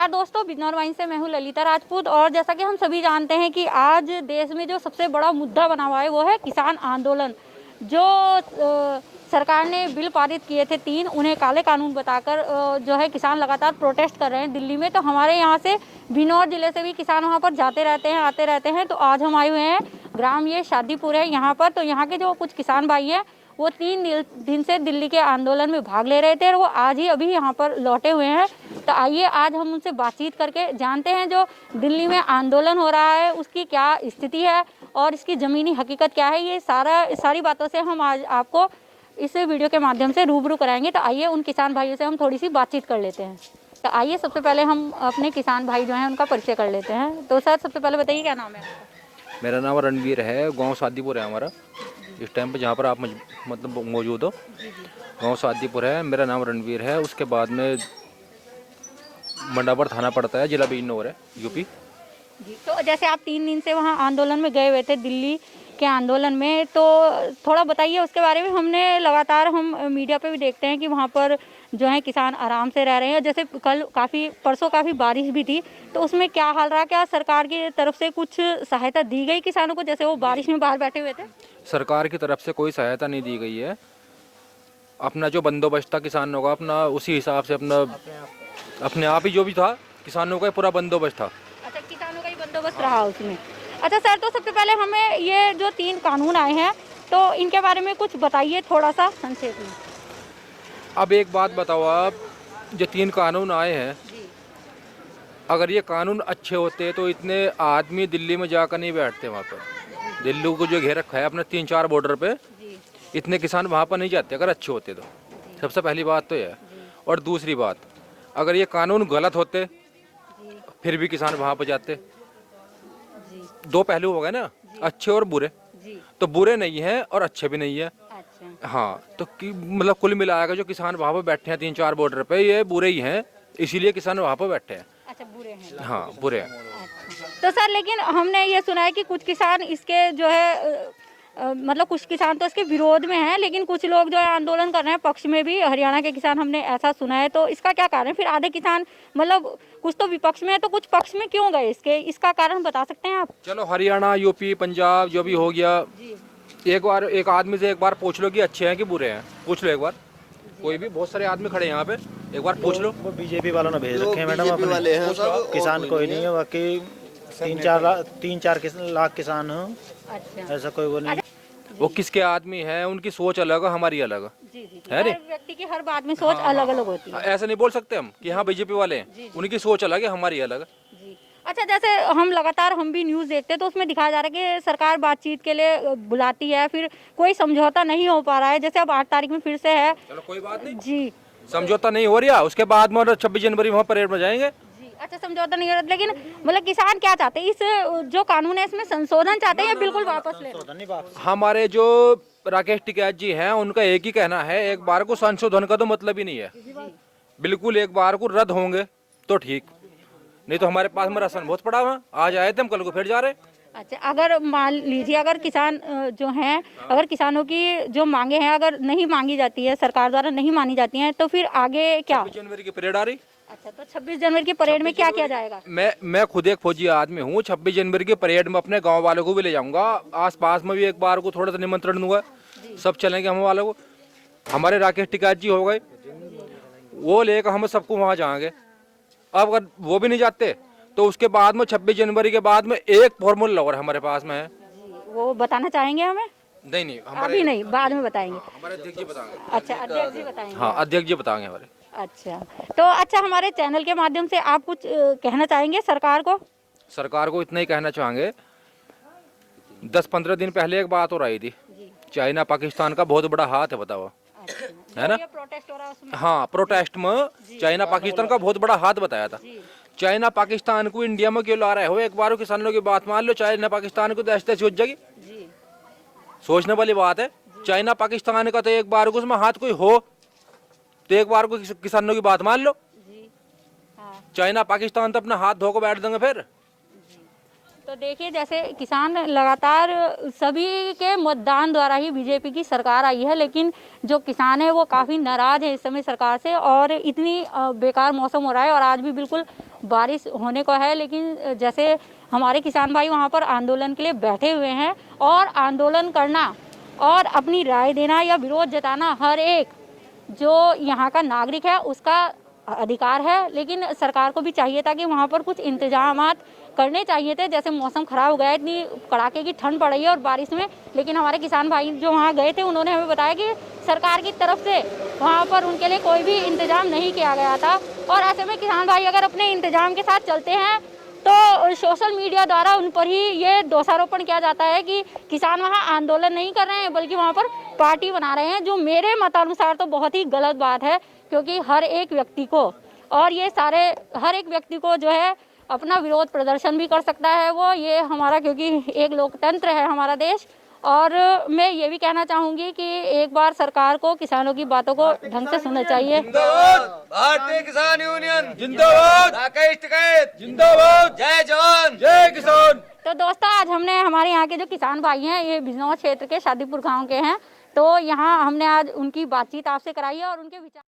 दोस्तों, बिजनौर वाइन से मैं हूँ ललिता राजपूत। और जैसा कि हम सभी जानते हैं कि आज देश में जो सबसे बड़ा मुद्दा बना हुआ है वो है किसान आंदोलन। जो सरकार ने बिल पारित किए थे 3, उन्हें काले कानून बताकर जो है किसान लगातार प्रोटेस्ट कर रहे हैं दिल्ली में। तो हमारे यहाँ से बिजनौर जिले से भी किसान वहाँ पर जाते रहते हैं, आते रहते हैं। तो आज हम आए हुए हैं ग्राम ये शादीपुर है यहाँ पर। तो यहाँ के जो कुछ किसान भाई हैं वो 3 दिन से दिल्ली के आंदोलन में भाग ले रहे थे और वो आज ही अभी यहाँ पर लौटे हुए हैं। तो आइए आज हम उनसे बातचीत करके जानते हैं जो दिल्ली में आंदोलन हो रहा है उसकी क्या स्थिति है और इसकी ज़मीनी हकीकत क्या है। ये सारी बातों से हम आज आपको इस वीडियो के माध्यम से रूबरू कराएंगे। तो आइए उन किसान भाइयों से हम थोड़ी सी बातचीत कर लेते हैं। तो आइए सबसे पहले हम अपने किसान भाई जो हैं उनका परिचय कर लेते हैं। तो सर सबसे पहले बताइए क्या नाम है आपका? मेरा नाम रणवीर है, गांव शादीपुर है हमारा। इस टाइम पे जहाँ पर आप मतलब मौजूद हो, गांव शादीपुर है। मेरा नाम रणवीर है। उसके बाद में मंडावर थाना पड़ता है, जिला बिजनौर है, यूपी। जी, तो जैसे आप 3 दिन से वहाँ आंदोलन में गए हुए थे दिल्ली के आंदोलन में, तो थोड़ा बताइए उसके बारे में। हमने लगातार हम मीडिया पे भी देखते हैं कि वहाँ पर जो है किसान आराम से रह रहे हैं। जैसे परसों काफ़ी बारिश भी थी, तो उसमें क्या हाल रहा? क्या सरकार की तरफ से कुछ सहायता दी गई किसानों को, जैसे वो बारिश में बाहर बैठे हुए थे? सरकार की तरफ से कोई सहायता नहीं दी गई है। अपना जो बंदोबस्त था किसानों का, अपना उसी हिसाब से अपने आप ही जो भी था किसानों का पूरा बंदोबस्त था। अच्छा, किसानों का ही बंदोबस्त रहा उसमें। अच्छा सर, तो सबसे पहले हमें ये जो 3 कानून आए हैं तो इनके बारे में कुछ बताइए थोड़ा सा संक्षेप में। अब एक बात बताओ आप, जो 3 कानून आए हैं, अगर ये कानून अच्छे होते तो इतने आदमी दिल्ली में जाकर नहीं बैठते। वहाँ पर दिल्ली को जो घेर रखा है अपने 3-4 बॉर्डर पे, इतने किसान वहाँ पर नहीं जाते अगर अच्छे होते तो। सबसे पहली बात तो यह है। और दूसरी बात, अगर ये कानून गलत होते फिर भी किसान वहाँ पर जाते। 2 पहलू हो गए ना, अच्छे और बुरे। तो बुरे नहीं है और अच्छे भी नहीं है। अच्छा। हाँ, तो मतलब कुल मिलाकर जो किसान वहाँ पर बैठे हैं 3-4 बॉर्डर पे, ये बुरे ही हैं, इसीलिए किसान वहाँ पर बैठे हैं। अच्छा, बुरे हैं। हाँ, बुरे हैं। अच्छा। तो सर लेकिन हमने ये सुना है कि कुछ किसान इसके जो है मतलब कुछ किसान तो इसके विरोध में हैं, लेकिन कुछ लोग जो है आंदोलन कर रहे हैं पक्ष में भी, हरियाणा के किसान, हमने ऐसा सुना है। तो इसका क्या कारण है? फिर आधे किसान मतलब कुछ तो विपक्ष में है तो कुछ पक्ष में क्यों गए इसका कारण बता सकते हैं आप? चलो, हरियाणा, यूपी, पंजाब जो भी हो गया, एक आदमी से एक बार पूछ लो कि अच्छे हैं कि बुरे हैं। पूछ लो एक बार, कोई भी, बहुत सारे आदमी खड़े हैं यहाँ पे, एक बार पूछ लो। वो बीजेपी वालों ने भेज रखे हैं मैडम अपने। किसान कोई नहीं है, बाकी 3-4 लाख किसान हो। अच्छा। ऐसा कोई वो नहीं। वो किसके आदमी हैं, उनकी सोच अलग है, हमारी अलग है। जी। है नी? हर व्यक्ति की, हर बात में सोच अलग अलग होती है। ऐसा नहीं बोल सकते हम कि हाँ बीजेपी वाले हैं, उनकी सोच अलग है, हमारी अलग है। जी। अच्छा, जैसे हम भी न्यूज़ देखते हैं तो उसमें दिखाया जा रहा है कि सरकार बातचीत के लिए बुलाती है, फिर कोई समझौता नहीं हो पा रहा है। जैसे अब 8 तारीख में फिर से है। चलो कोई बात नहीं, जी। समझौता नहीं हो रहा, उसके बाद में 26 जनवरी वहाँ परेड में जाएंगे। अच्छा, समझौता नहीं हो रहा, लेकिन मतलब किसान क्या चाहते हैं? इस जो कानून है इसमें संशोधन चाहते हैं या बिल्कुल वापस लेना? हमारे जो राकेश टिकैत जी हैं उनका एक ही कहना है, एक बार को संशोधन का तो मतलब ही नहीं है। बिल्कुल एक बार को रद्द होंगे तो ठीक, नहीं तो हमारे पास में राशन बहुत पड़ा हुआ, आज आए थे हम, कल को फिर जा रहे। अच्छा, अगर मान लीजिए अगर किसान जो हैं, अगर किसानों की जो मांगे हैं अगर नहीं मांगी जाती है, सरकार द्वारा नहीं मानी जाती हैं, तो फिर आगे क्या? 26 जनवरी की परेड आ रही। अच्छा, तो 26 जनवरी की परेड में क्या किया जाएगा? मैं खुद एक फौजी आदमी हूँ। 26 जनवरी की परेड में अपने गांव वालों को भी ले जाऊंगा, आस पास में भी एक बार को थोड़ा सा निमंत्रण दूंगा, सब चलेंगे हम वालों को। हमारे राकेश टिकैत जी हो गए, वो लेकर हम सबको वहाँ जाएंगे। अब अगर वो भी नहीं जाते तो उसके बाद में 26 जनवरी के बाद में एक फॉर्मूला और हमारे पास में है। वो बताना चाहेंगे हमें? नहीं, अभी नहीं, बाद में बताएंगे। हमारे अध्यक्ष जी बताएंगे। अच्छा, अध्यक्ष जी बताएंगे। हाँ, अध्यक्ष जी बताएंगे हमारे। अच्छा, तो अच्छा हमारे चैनल के माध्यम से आप कुछ कहना चाहेंगे सरकार को? सरकार को इतना ही कहना चाहेंगे, 10-15 दिन पहले एक बात हो रही थी, चाइना पाकिस्तान का बहुत बड़ा हाथ है, बताओ। है ना? प्रोटेस्ट हो रहा है उसमें। हाँ, प्रोटेस्ट में चाइना पाकिस्तान का बहुत बड़ा हाथ बताया था। चाइना पाकिस्तान को इंडिया में क्यों ला रहे हो? एक बार किसानों की बात मान लो, चाइना पाकिस्तान को तो ऐसे सोच जाएगी। सोचने वाली बात है। चाइना पाकिस्तान का तो एक बार को उसमें हाथ कोई हो तो एक बार को किसानों की बात मान लो। चाइना पाकिस्तान तो अपना हाथ धो के बैठ देंगे फिर। तो देखिए, जैसे किसान लगातार सभी के मतदान द्वारा ही बीजेपी की सरकार आई है, लेकिन जो किसान है वो काफ़ी नाराज़ है इस समय सरकार से। और इतनी बेकार मौसम हो रहा है और आज भी बिल्कुल बारिश होने को है, लेकिन जैसे हमारे किसान भाई वहाँ पर आंदोलन के लिए बैठे हुए हैं और आंदोलन करना और अपनी राय देना या विरोध जताना हर एक जो यहाँ का नागरिक है उसका अधिकार है। लेकिन सरकार को भी चाहिए था कि वहाँ पर कुछ इंतजामात करने चाहिए थे। जैसे मौसम ख़राब हो गया है, इतनी कड़ाके की ठंड पड़ रही है और बारिश में, लेकिन हमारे किसान भाई जो वहाँ गए थे उन्होंने हमें बताया कि सरकार की तरफ से वहाँ पर उनके लिए कोई भी इंतजाम नहीं किया गया था। और ऐसे में किसान भाई अगर अपने इंतजाम के साथ चलते हैं तो सोशल मीडिया द्वारा उन पर ही ये दोषारोपण किया जाता है कि किसान वहाँ आंदोलन नहीं कर रहे हैं बल्कि वहाँ पर पार्टी बना रहे हैं, जो मेरे मतानुसार तो बहुत ही गलत बात है। क्योंकि हर एक व्यक्ति को और ये सारे हर एक व्यक्ति को जो है अपना विरोध प्रदर्शन भी कर सकता है वो, ये हमारा क्योंकि एक लोकतंत्र है हमारा देश। और मैं ये भी कहना चाहूँगी कि एक बार सरकार को किसानों की बातों को ढंग से सुनना चाहिए। भारतीय किसान यूनियन जिंदाबाद, राकेश टिकैत जिंदाबाद, जय जवान जय किसान। तो दोस्तों आज हमने हमारे यहाँ के जो किसान भाई हैं ये बिजनौर क्षेत्र के शादीपुर गाँव के हैं, तो यहाँ हमने आज उनकी बातचीत आपसे कराई है और उनके विचार